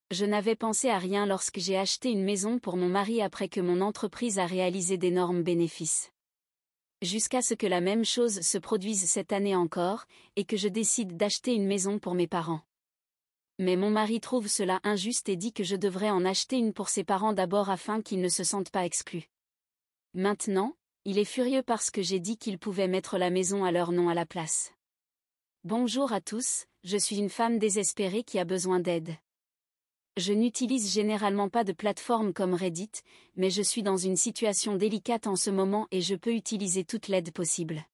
Je n'avais pensé à rien lorsque j'ai acheté une maison pour mon mari après que mon entreprise a réalisé d'énormes bénéfices. Jusqu'à ce que la même chose se produise cette année encore, et que je décide d'acheter une maison pour mes parents. Mais mon mari trouve cela injuste et dit que je devrais en acheter une pour ses parents d'abord afin qu'ils ne se sentent pas exclus. Maintenant, il est furieux parce que j'ai dit qu'il pouvait mettre la maison à leur nom à la place. Bonjour à tous, je suis une femme désespérée qui a besoin d'aide. Je n'utilise généralement pas de plateforme comme Reddit, mais je suis dans une situation délicate en ce moment et je peux utiliser toute l'aide possible.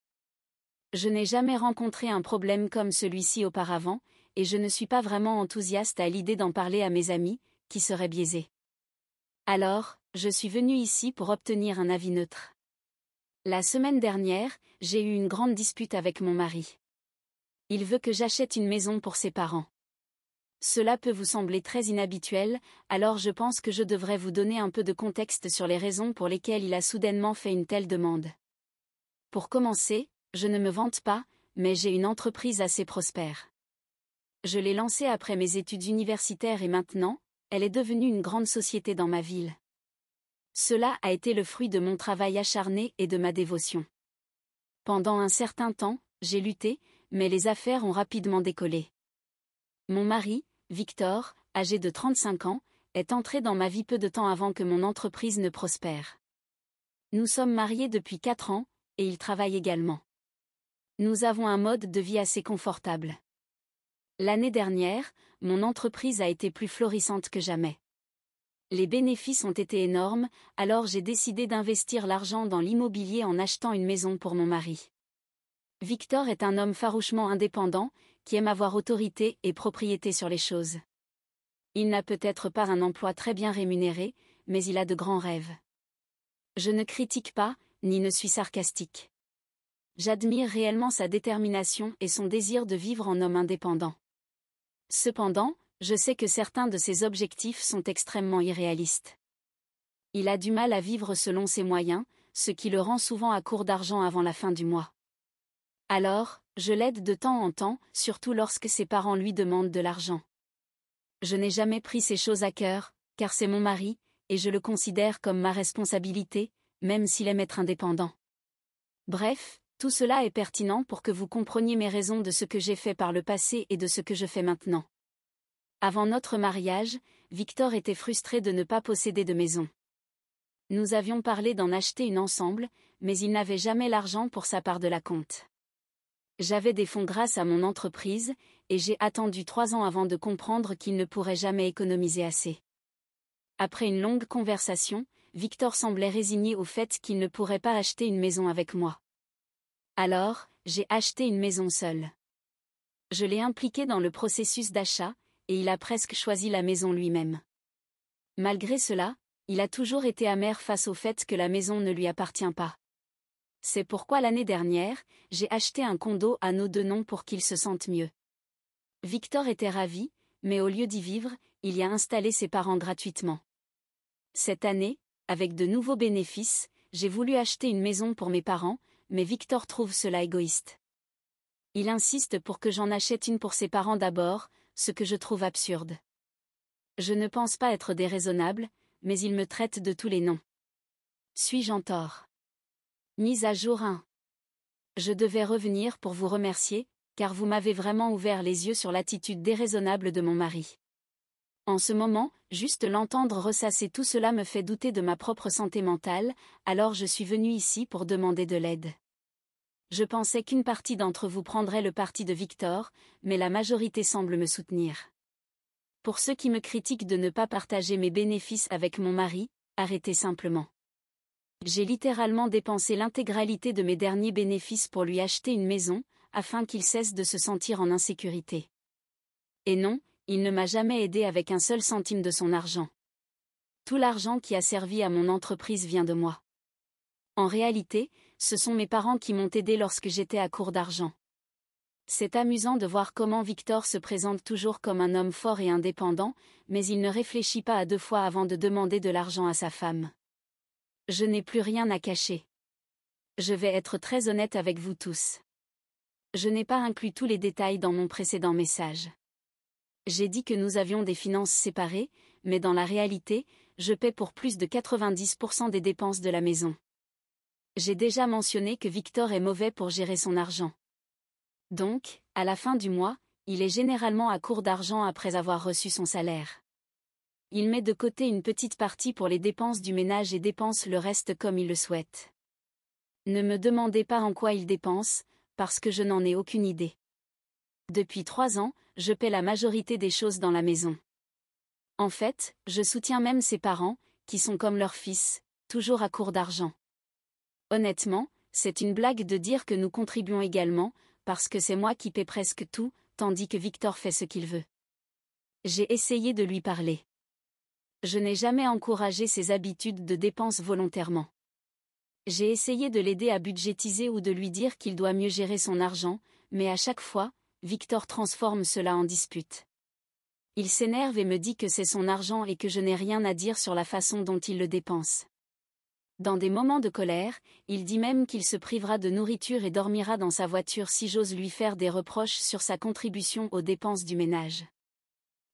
Je n'ai jamais rencontré un problème comme celui-ci auparavant, et je ne suis pas vraiment enthousiaste à l'idée d'en parler à mes amis, qui seraient biaisés. Alors, je suis venue ici pour obtenir un avis neutre. La semaine dernière, j'ai eu une grande dispute avec mon mari. Il veut que j'achète une maison pour ses parents. Cela peut vous sembler très inhabituel, alors je pense que je devrais vous donner un peu de contexte sur les raisons pour lesquelles il a soudainement fait une telle demande. Pour commencer, je ne me vante pas, mais j'ai une entreprise assez prospère. Je l'ai lancée après mes études universitaires et maintenant, elle est devenue une grande société dans ma ville. Cela a été le fruit de mon travail acharné et de ma dévotion. Pendant un certain temps, j'ai lutté, mais les affaires ont rapidement décollé. Mon mari, Victor, âgé de 35 ans, est entré dans ma vie peu de temps avant que mon entreprise ne prospère. Nous sommes mariés depuis 4 ans, et il travaille également. Nous avons un mode de vie assez confortable. L'année dernière, mon entreprise a été plus florissante que jamais. Les bénéfices ont été énormes, alors j'ai décidé d'investir l'argent dans l'immobilier en achetant une maison pour mon mari. Victor est un homme farouchement indépendant, qui aime avoir autorité et propriété sur les choses. Il n'a peut-être pas un emploi très bien rémunéré, mais il a de grands rêves. Je ne critique pas, ni ne suis sarcastique. J'admire réellement sa détermination et son désir de vivre en homme indépendant. Cependant, je sais que certains de ses objectifs sont extrêmement irréalistes. Il a du mal à vivre selon ses moyens, ce qui le rend souvent à court d'argent avant la fin du mois. Alors, je l'aide de temps en temps, surtout lorsque ses parents lui demandent de l'argent. Je n'ai jamais pris ces choses à cœur, car c'est mon mari, et je le considère comme ma responsabilité, même s'il aime être indépendant. Bref, tout cela est pertinent pour que vous compreniez mes raisons de ce que j'ai fait par le passé et de ce que je fais maintenant. Avant notre mariage, Victor était frustré de ne pas posséder de maison. Nous avions parlé d'en acheter une ensemble, mais il n'avait jamais l'argent pour sa part de la compte. J'avais des fonds grâce à mon entreprise, et j'ai attendu 3 ans avant de comprendre qu'il ne pourrait jamais économiser assez. Après une longue conversation, Victor semblait résigné au fait qu'il ne pourrait pas acheter une maison avec moi. Alors, j'ai acheté une maison seule. Je l'ai impliqué dans le processus d'achat, et il a presque choisi la maison lui-même. Malgré cela, il a toujours été amer face au fait que la maison ne lui appartient pas. C'est pourquoi l'année dernière, j'ai acheté un condo à nos 2 noms pour qu'il se sente mieux. Victor était ravi, mais au lieu d'y vivre, il y a installé ses parents gratuitement. Cette année, avec de nouveaux bénéfices, j'ai voulu acheter une maison pour mes parents, mais Victor trouve cela égoïste. Il insiste pour que j'en achète une pour ses parents d'abord, ce que je trouve absurde. Je ne pense pas être déraisonnable, mais il me traite de tous les noms. Suis-je en tort? Mise à jour 1. Je devais revenir pour vous remercier, car vous m'avez vraiment ouvert les yeux sur l'attitude déraisonnable de mon mari. En ce moment, juste l'entendre ressasser tout cela me fait douter de ma propre santé mentale, alors je suis venue ici pour demander de l'aide. Je pensais qu'une partie d'entre vous prendrait le parti de Victor, mais la majorité semble me soutenir. Pour ceux qui me critiquent de ne pas partager mes bénéfices avec mon mari, arrêtez simplement. J'ai littéralement dépensé l'intégralité de mes derniers bénéfices pour lui acheter une maison, afin qu'il cesse de se sentir en insécurité. Et non, il ne m'a jamais aidé avec un seul centime de son argent. Tout l'argent qui a servi à mon entreprise vient de moi. En réalité, ce sont mes parents qui m'ont aidé lorsque j'étais à court d'argent. C'est amusant de voir comment Victor se présente toujours comme un homme fort et indépendant, mais il ne réfléchit pas à 2 fois avant de demander de l'argent à sa femme. Je n'ai plus rien à cacher. Je vais être très honnête avec vous tous. Je n'ai pas inclus tous les détails dans mon précédent message. J'ai dit que nous avions des finances séparées, mais dans la réalité, je paie pour plus de 90% des dépenses de la maison. J'ai déjà mentionné que Victor est mauvais pour gérer son argent. Donc, à la fin du mois, il est généralement à court d'argent après avoir reçu son salaire. Il met de côté une petite partie pour les dépenses du ménage et dépense le reste comme il le souhaite. Ne me demandez pas en quoi il dépense, parce que je n'en ai aucune idée. Depuis 3 ans, je paie la majorité des choses dans la maison. En fait, je soutiens même ses parents, qui sont comme leur fils, toujours à court d'argent. Honnêtement, c'est une blague de dire que nous contribuons également, parce que c'est moi qui paie presque tout, tandis que Victor fait ce qu'il veut. J'ai essayé de lui parler. Je n'ai jamais encouragé ses habitudes de dépenses volontairement. J'ai essayé de l'aider à budgétiser ou de lui dire qu'il doit mieux gérer son argent, mais à chaque fois, Victor transforme cela en dispute. Il s'énerve et me dit que c'est son argent et que je n'ai rien à dire sur la façon dont il le dépense. Dans des moments de colère, il dit même qu'il se privera de nourriture et dormira dans sa voiture si j'ose lui faire des reproches sur sa contribution aux dépenses du ménage.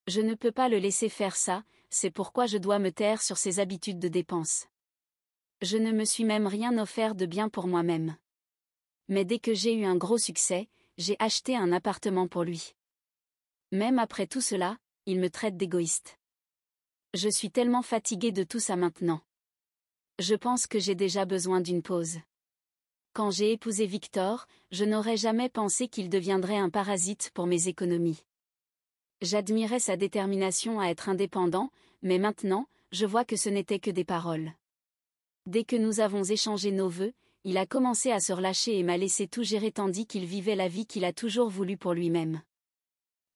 Je ne peux pas le laisser faire ça, c'est pourquoi je dois me taire sur ses habitudes de dépenses. Je ne me suis même rien offert de bien pour moi-même. Mais dès que j'ai eu un gros succès, j'ai acheté un appartement pour lui. Même après tout cela, il me traite d'égoïste. Je suis tellement fatiguée de tout ça maintenant. Je pense que j'ai déjà besoin d'une pause. Quand j'ai épousé Victor, je n'aurais jamais pensé qu'il deviendrait un parasite pour mes économies. J'admirais sa détermination à être indépendant, mais maintenant, je vois que ce n'était que des paroles. Dès que nous avons échangé nos vœux, il a commencé à se relâcher et m'a laissé tout gérer tandis qu'il vivait la vie qu'il a toujours voulu pour lui-même.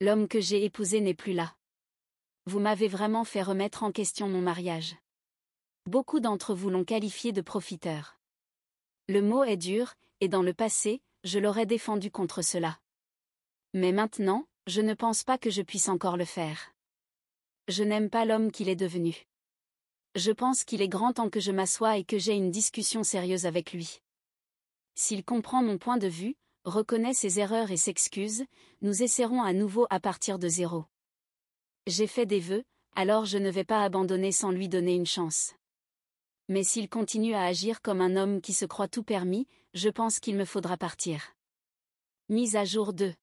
L'homme que j'ai épousé n'est plus là. Vous m'avez vraiment fait remettre en question mon mariage. Beaucoup d'entre vous l'ont qualifié de profiteur. Le mot est dur, et dans le passé, je l'aurais défendu contre cela. Mais maintenant, je ne pense pas que je puisse encore le faire. Je n'aime pas l'homme qu'il est devenu. Je pense qu'il est grand temps que je m'assoie et que j'aie une discussion sérieuse avec lui. S'il comprend mon point de vue, reconnaît ses erreurs et s'excuse, nous essaierons à nouveau à partir de zéro. J'ai fait des vœux, alors je ne vais pas abandonner sans lui donner une chance. Mais s'il continue à agir comme un homme qui se croit tout permis, je pense qu'il me faudra partir. Mise à jour 2.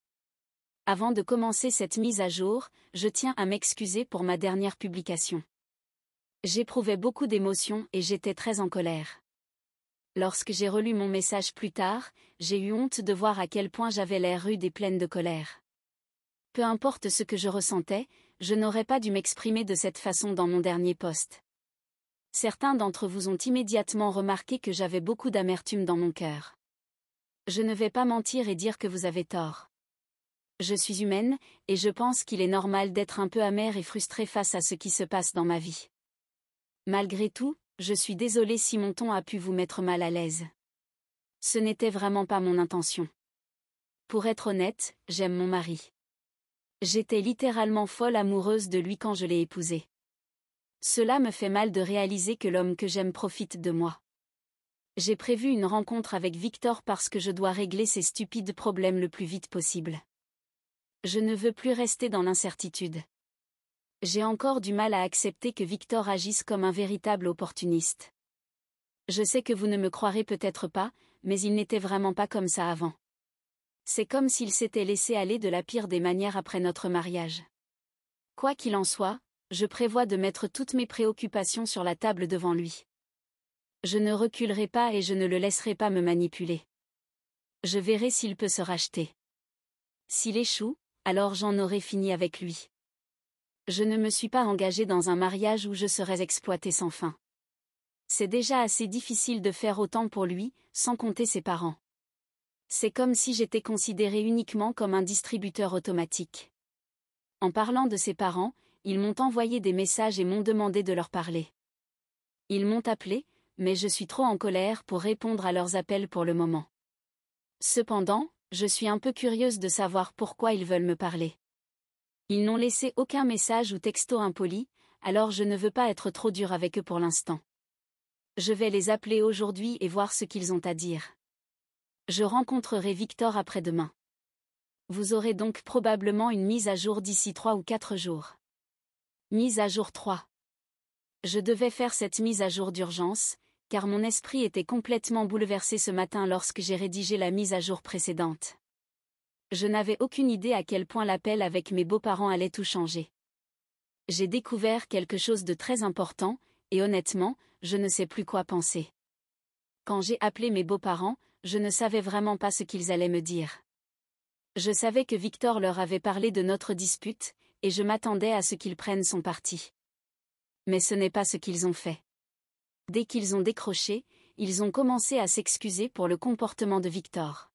Avant de commencer cette mise à jour, je tiens à m'excuser pour ma dernière publication. J'éprouvais beaucoup d'émotions et j'étais très en colère. Lorsque j'ai relu mon message plus tard, j'ai eu honte de voir à quel point j'avais l'air rude et pleine de colère. Peu importe ce que je ressentais, je n'aurais pas dû m'exprimer de cette façon dans mon dernier post. Certains d'entre vous ont immédiatement remarqué que j'avais beaucoup d'amertume dans mon cœur. Je ne vais pas mentir et dire que vous avez tort. Je suis humaine, et je pense qu'il est normal d'être un peu amère et frustrée face à ce qui se passe dans ma vie. Malgré tout, je suis désolée si mon ton a pu vous mettre mal à l'aise. Ce n'était vraiment pas mon intention. Pour être honnête, j'aime mon mari. J'étais littéralement folle amoureuse de lui quand je l'ai épousé. Cela me fait mal de réaliser que l'homme que j'aime profite de moi. J'ai prévu une rencontre avec Victor parce que je dois régler ces stupides problèmes le plus vite possible. Je ne veux plus rester dans l'incertitude. J'ai encore du mal à accepter que Victor agisse comme un véritable opportuniste. Je sais que vous ne me croirez peut-être pas, mais il n'était vraiment pas comme ça avant. C'est comme s'il s'était laissé aller de la pire des manières après notre mariage. Quoi qu'il en soit, je prévois de mettre toutes mes préoccupations sur la table devant lui. Je ne reculerai pas et je ne le laisserai pas me manipuler. Je verrai s'il peut se racheter. S'il échoue, alors j'en aurai fini avec lui. Je ne me suis pas engagée dans un mariage où je serais exploitée sans fin. C'est déjà assez difficile de faire autant pour lui, sans compter ses parents. C'est comme si j'étais considérée uniquement comme un distributeur automatique. En parlant de ses parents, ils m'ont envoyé des messages et m'ont demandé de leur parler. Ils m'ont appelé, mais je suis trop en colère pour répondre à leurs appels pour le moment. Cependant, je suis un peu curieuse de savoir pourquoi ils veulent me parler. Ils n'ont laissé aucun message ou texto impoli, alors je ne veux pas être trop dure avec eux pour l'instant. Je vais les appeler aujourd'hui et voir ce qu'ils ont à dire. Je rencontrerai Victor après-demain. Vous aurez donc probablement une mise à jour d'ici 3 ou 4 jours. Mise à jour 3. Je devais faire cette mise à jour d'urgence, car mon esprit était complètement bouleversé ce matin lorsque j'ai rédigé la mise à jour précédente. Je n'avais aucune idée à quel point l'appel avec mes beaux-parents allait tout changer. J'ai découvert quelque chose de très important, et honnêtement, je ne sais plus quoi penser. Quand j'ai appelé mes beaux-parents, je ne savais vraiment pas ce qu'ils allaient me dire. Je savais que Victor leur avait parlé de notre dispute, et je m'attendais à ce qu'ils prennent son parti. Mais ce n'est pas ce qu'ils ont fait. Dès qu'ils ont décroché, ils ont commencé à s'excuser pour le comportement de Victor.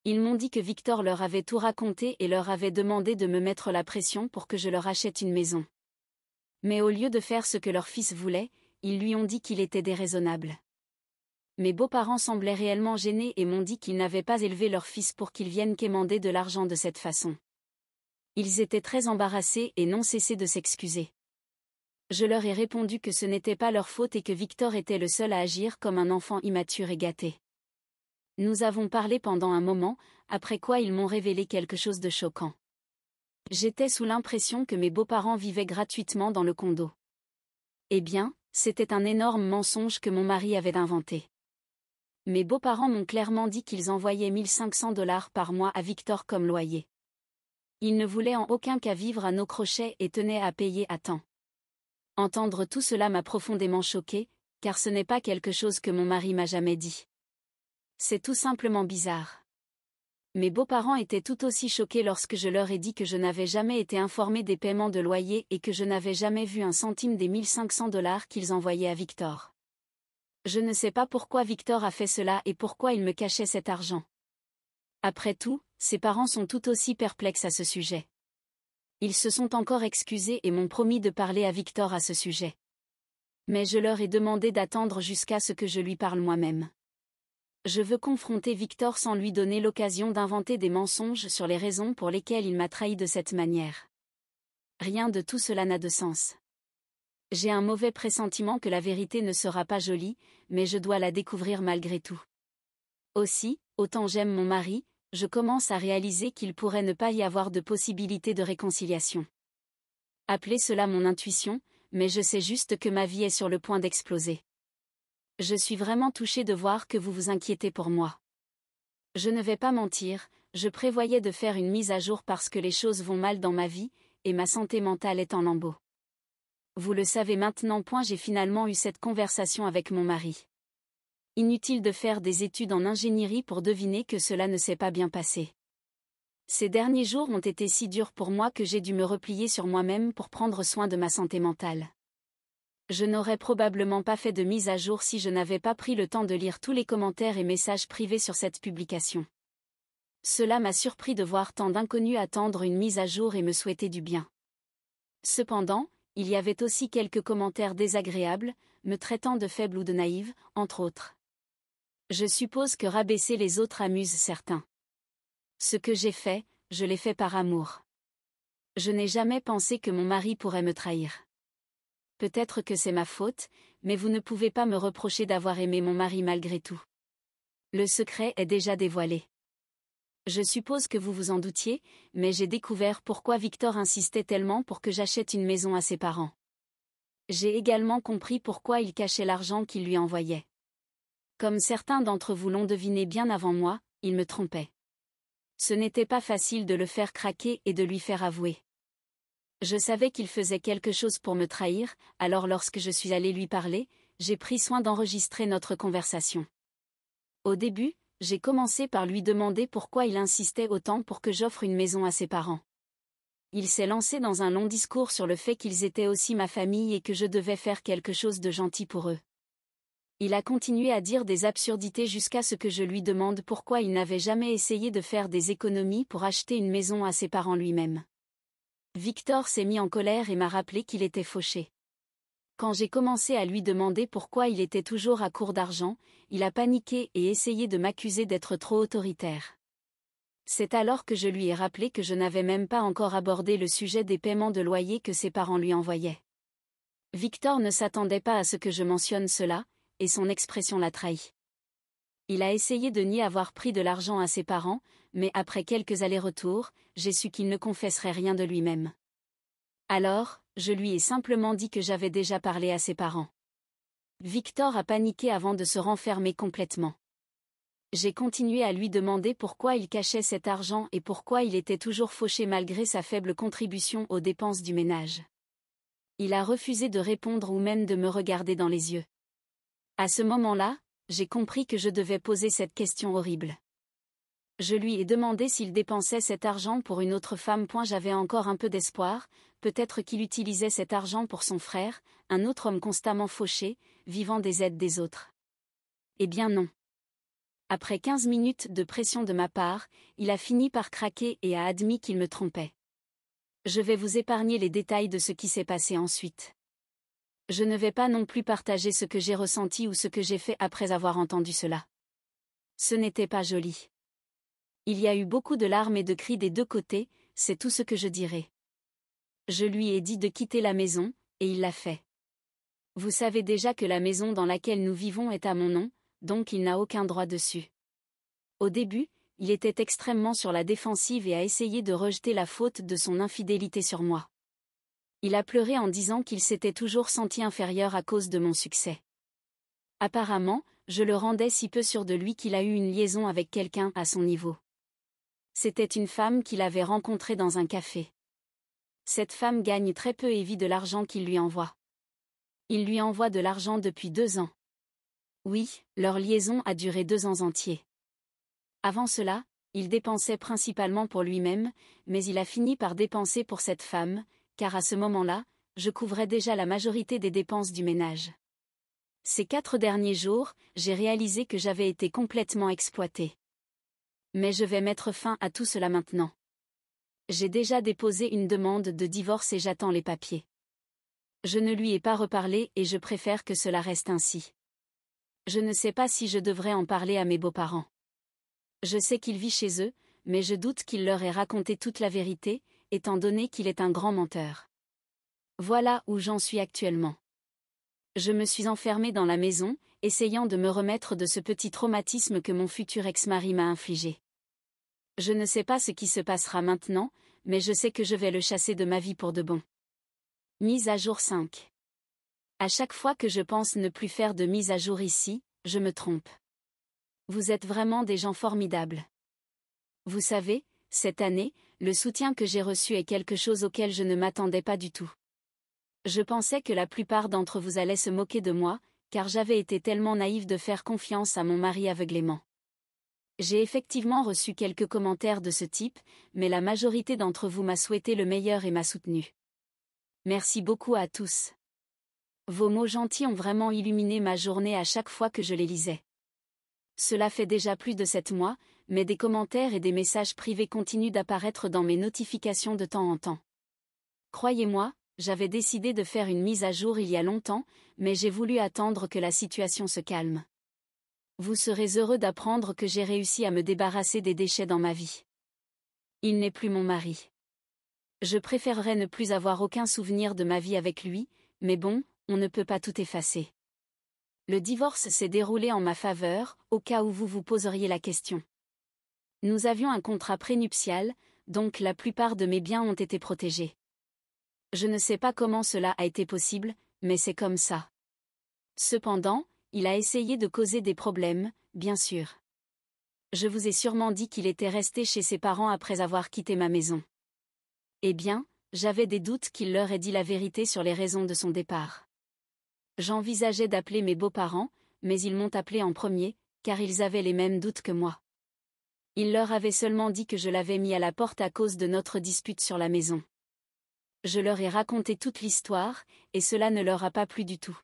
Ils m'ont dit que Victor leur avait tout raconté et leur avait demandé de me mettre la pression pour que je leur achète une maison. Mais au lieu de faire ce que leur fils voulait, ils lui ont dit qu'il était déraisonnable. Mes beaux-parents semblaient réellement gênés et m'ont dit qu'ils n'avaient pas élevé leur fils pour qu'il vienne quémander de l'argent de cette façon. Ils étaient très embarrassés et n'ont cessé de s'excuser. Je leur ai répondu que ce n'était pas leur faute et que Victor était le seul à agir comme un enfant immature et gâté. Nous avons parlé pendant un moment, après quoi ils m'ont révélé quelque chose de choquant. J'étais sous l'impression que mes beaux-parents vivaient gratuitement dans le condo. Eh bien, c'était un énorme mensonge que mon mari avait inventé. Mes beaux-parents m'ont clairement dit qu'ils envoyaient 1500 $ par mois à Victor comme loyer. Ils ne voulaient en aucun cas vivre à nos crochets et tenaient à payer à temps. Entendre tout cela m'a profondément choquée, car ce n'est pas quelque chose que mon mari m'a jamais dit. C'est tout simplement bizarre. Mes beaux-parents étaient tout aussi choqués lorsque je leur ai dit que je n'avais jamais été informée des paiements de loyer et que je n'avais jamais vu un centime des 1500 $ qu'ils envoyaient à Victor. Je ne sais pas pourquoi Victor a fait cela et pourquoi il me cachait cet argent. Après tout, ses parents sont tout aussi perplexes à ce sujet. Ils se sont encore excusés et m'ont promis de parler à Victor à ce sujet. Mais je leur ai demandé d'attendre jusqu'à ce que je lui parle moi-même. Je veux confronter Victor sans lui donner l'occasion d'inventer des mensonges sur les raisons pour lesquelles il m'a trahi de cette manière. Rien de tout cela n'a de sens. J'ai un mauvais pressentiment que la vérité ne sera pas jolie, mais je dois la découvrir malgré tout. Aussi, autant j'aime mon mari, je commence à réaliser qu'il pourrait ne pas y avoir de possibilité de réconciliation. Appelez cela mon intuition, mais je sais juste que ma vie est sur le point d'exploser. Je suis vraiment touchée de voir que vous vous inquiétez pour moi. Je ne vais pas mentir, je prévoyais de faire une mise à jour parce que les choses vont mal dans ma vie, et ma santé mentale est en lambeaux. Vous le savez maintenant. J'ai finalement eu cette conversation avec mon mari. Inutile de faire des études en ingénierie pour deviner que cela ne s'est pas bien passé. Ces derniers jours ont été si durs pour moi que j'ai dû me replier sur moi-même pour prendre soin de ma santé mentale. Je n'aurais probablement pas fait de mise à jour si je n'avais pas pris le temps de lire tous les commentaires et messages privés sur cette publication. Cela m'a surpris de voir tant d'inconnus attendre une mise à jour et me souhaiter du bien. Cependant, il y avait aussi quelques commentaires désagréables, me traitant de faible ou de naïve, entre autres. Je suppose que rabaisser les autres amuse certains. Ce que j'ai fait, je l'ai fait par amour. Je n'ai jamais pensé que mon mari pourrait me trahir. Peut-être que c'est ma faute, mais vous ne pouvez pas me reprocher d'avoir aimé mon mari malgré tout. Le secret est déjà dévoilé. Je suppose que vous vous en doutiez, mais j'ai découvert pourquoi Victor insistait tellement pour que j'achète une maison à ses parents. J'ai également compris pourquoi il cachait l'argent qu'il lui envoyait. Comme certains d'entre vous l'ont deviné bien avant moi, il me trompait. Ce n'était pas facile de le faire craquer et de lui faire avouer. Je savais qu'il faisait quelque chose pour me trahir, alors lorsque je suis allée lui parler, j'ai pris soin d'enregistrer notre conversation. Au début, j'ai commencé par lui demander pourquoi il insistait autant pour que j'offre une maison à ses parents. Il s'est lancé dans un long discours sur le fait qu'ils étaient aussi ma famille et que je devais faire quelque chose de gentil pour eux. Il a continué à dire des absurdités jusqu'à ce que je lui demande pourquoi il n'avait jamais essayé de faire des économies pour acheter une maison à ses parents lui-même. Victor s'est mis en colère et m'a rappelé qu'il était fauché. Quand j'ai commencé à lui demander pourquoi il était toujours à court d'argent, il a paniqué et essayé de m'accuser d'être trop autoritaire. C'est alors que je lui ai rappelé que je n'avais même pas encore abordé le sujet des paiements de loyer que ses parents lui envoyaient. Victor ne s'attendait pas à ce que je mentionne cela, et son expression l'a trahi. Il a essayé de nier avoir pris de l'argent à ses parents, mais après quelques allers-retours, j'ai su qu'il ne confesserait rien de lui-même. Alors, je lui ai simplement dit que j'avais déjà parlé à ses parents. Victor a paniqué avant de se renfermer complètement. J'ai continué à lui demander pourquoi il cachait cet argent et pourquoi il était toujours fauché malgré sa faible contribution aux dépenses du ménage. Il a refusé de répondre ou même de me regarder dans les yeux. À ce moment-là, j'ai compris que je devais poser cette question horrible. Je lui ai demandé s'il dépensait cet argent pour une autre femme. J'avais encore un peu d'espoir, peut-être qu'il utilisait cet argent pour son frère, un autre homme constamment fauché, vivant des aides des autres. Eh bien non. Après 15 minutes de pression de ma part, il a fini par craquer et a admis qu'il me trompait. Je vais vous épargner les détails de ce qui s'est passé ensuite. Je ne vais pas non plus partager ce que j'ai ressenti ou ce que j'ai fait après avoir entendu cela. Ce n'était pas joli. Il y a eu beaucoup de larmes et de cris des deux côtés, c'est tout ce que je dirai. Je lui ai dit de quitter la maison, et il l'a fait. Vous savez déjà que la maison dans laquelle nous vivons est à mon nom, donc il n'a aucun droit dessus. Au début, il était extrêmement sur la défensive et a essayé de rejeter la faute de son infidélité sur moi. Il a pleuré en disant qu'il s'était toujours senti inférieur à cause de mon succès. Apparemment, je le rendais si peu sûr de lui qu'il a eu une liaison avec quelqu'un à son niveau. C'était une femme qu'il avait rencontrée dans un café. Cette femme gagne très peu et vit de l'argent qu'il lui envoie. Il lui envoie de l'argent depuis 2 ans. Oui, leur liaison a duré 2 ans entiers. Avant cela, il dépensait principalement pour lui-même, mais il a fini par dépenser pour cette femme, car à ce moment-là, je couvrais déjà la majorité des dépenses du ménage. Ces 4 derniers jours, j'ai réalisé que j'avais été complètement exploitée. Mais je vais mettre fin à tout cela maintenant. J'ai déjà déposé une demande de divorce et j'attends les papiers. Je ne lui ai pas reparlé et je préfère que cela reste ainsi. Je ne sais pas si je devrais en parler à mes beaux-parents. Je sais qu'il vit chez eux, mais je doute qu'il leur ait raconté toute la vérité, étant donné qu'il est un grand menteur. Voilà où j'en suis actuellement. Je me suis enfermée dans la maison, essayant de me remettre de ce petit traumatisme que mon futur ex-mari m'a infligé. Je ne sais pas ce qui se passera maintenant, mais je sais que je vais le chasser de ma vie pour de bon. Mise à jour 5. À chaque fois que je pense ne plus faire de mise à jour ici, je me trompe. Vous êtes vraiment des gens formidables. Vous savez, cette année, le soutien que j'ai reçu est quelque chose auquel je ne m'attendais pas du tout. Je pensais que la plupart d'entre vous allaient se moquer de moi, car j'avais été tellement naïve de faire confiance à mon mari aveuglément. J'ai effectivement reçu quelques commentaires de ce type, mais la majorité d'entre vous m'a souhaité le meilleur et m'a soutenu. Merci beaucoup à tous. Vos mots gentils ont vraiment illuminé ma journée à chaque fois que je les lisais. Cela fait déjà plus de 7 mois, mais des commentaires et des messages privés continuent d'apparaître dans mes notifications de temps en temps. Croyez-moi, j'avais décidé de faire une mise à jour il y a longtemps, mais j'ai voulu attendre que la situation se calme. Vous serez heureux d'apprendre que j'ai réussi à me débarrasser des déchets dans ma vie. Il n'est plus mon mari. Je préférerais ne plus avoir aucun souvenir de ma vie avec lui, mais bon, on ne peut pas tout effacer. Le divorce s'est déroulé en ma faveur, au cas où vous vous poseriez la question. Nous avions un contrat prénuptial, donc la plupart de mes biens ont été protégés. Je ne sais pas comment cela a été possible, mais c'est comme ça. Cependant, il a essayé de causer des problèmes, bien sûr. Je vous ai sûrement dit qu'il était resté chez ses parents après avoir quitté ma maison. Eh bien, j'avais des doutes qu'il leur ait dit la vérité sur les raisons de son départ. J'envisageais d'appeler mes beaux-parents, mais ils m'ont appelé en premier, car ils avaient les mêmes doutes que moi. Il leur avait seulement dit que je l'avais mis à la porte à cause de notre dispute sur la maison. Je leur ai raconté toute l'histoire, et cela ne leur a pas plu du tout.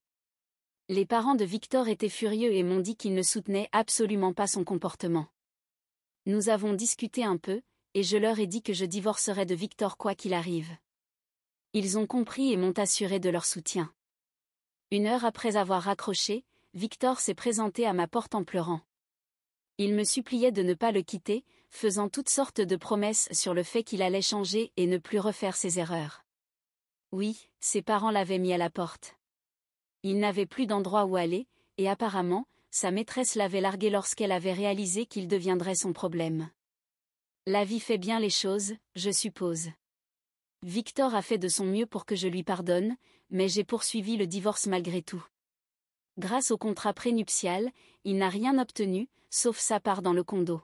Les parents de Victor étaient furieux et m'ont dit qu'ils ne soutenaient absolument pas son comportement. Nous avons discuté un peu, et je leur ai dit que je divorcerais de Victor quoi qu'il arrive. Ils ont compris et m'ont assuré de leur soutien. 1 heure après avoir raccroché, Victor s'est présenté à ma porte en pleurant. Il me suppliait de ne pas le quitter, faisant toutes sortes de promesses sur le fait qu'il allait changer et ne plus refaire ses erreurs. Oui, ses parents l'avaient mis à la porte. Il n'avait plus d'endroit où aller, et apparemment, sa maîtresse l'avait largué lorsqu'elle avait réalisé qu'il deviendrait son problème. La vie fait bien les choses, je suppose. Victor a fait de son mieux pour que je lui pardonne, mais j'ai poursuivi le divorce malgré tout. Grâce au contrat prénuptial, il n'a rien obtenu, sauf sa part dans le condo.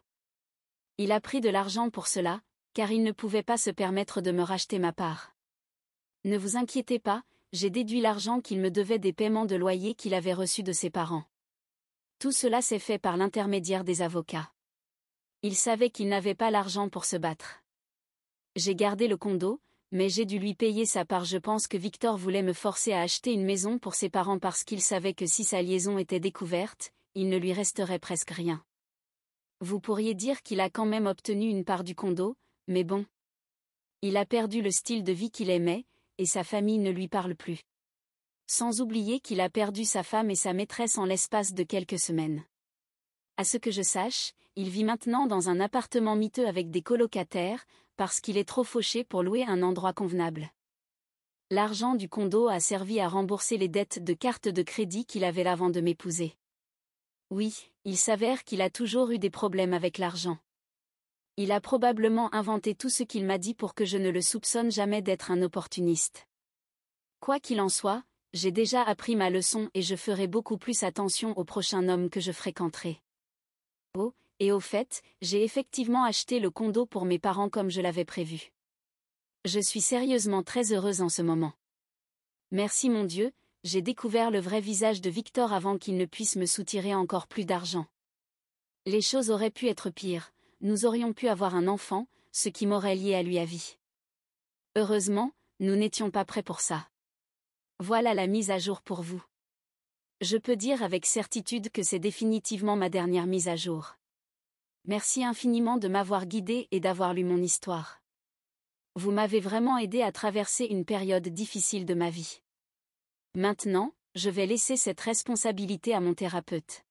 Il a pris de l'argent pour cela, car il ne pouvait pas se permettre de me racheter ma part. Ne vous inquiétez pas, j'ai déduit l'argent qu'il me devait des paiements de loyer qu'il avait reçus de ses parents. Tout cela s'est fait par l'intermédiaire des avocats. Il savait qu'il n'avait pas l'argent pour se battre. J'ai gardé le condo, mais j'ai dû lui payer sa part. Je pense que Victor voulait me forcer à acheter une maison pour ses parents parce qu'il savait que si sa liaison était découverte, il ne lui resterait presque rien. Vous pourriez dire qu'il a quand même obtenu une part du condo, mais bon. Il a perdu le style de vie qu'il aimait, et sa famille ne lui parle plus. Sans oublier qu'il a perdu sa femme et sa maîtresse en l'espace de quelques semaines. À ce que je sache, il vit maintenant dans un appartement miteux avec des colocataires, parce qu'il est trop fauché pour louer un endroit convenable. L'argent du condo a servi à rembourser les dettes de carte de crédit qu'il avait avant de m'épouser. Oui, il s'avère qu'il a toujours eu des problèmes avec l'argent. Il a probablement inventé tout ce qu'il m'a dit pour que je ne le soupçonne jamais d'être un opportuniste. Quoi qu'il en soit, j'ai déjà appris ma leçon et je ferai beaucoup plus attention au prochain homme que je fréquenterai. Oh, et au fait, j'ai effectivement acheté le condo pour mes parents comme je l'avais prévu. Je suis sérieusement très heureuse en ce moment. Merci mon Dieu, j'ai découvert le vrai visage de Victor avant qu'il ne puisse me soutirer encore plus d'argent. Les choses auraient pu être pires, nous aurions pu avoir un enfant, ce qui m'aurait lié à lui à vie. Heureusement, nous n'étions pas prêts pour ça. Voilà la mise à jour pour vous. Je peux dire avec certitude que c'est définitivement ma dernière mise à jour. Merci infiniment de m'avoir guidé et d'avoir lu mon histoire. Vous m'avez vraiment aidé à traverser une période difficile de ma vie. Maintenant, je vais laisser cette responsabilité à mon thérapeute.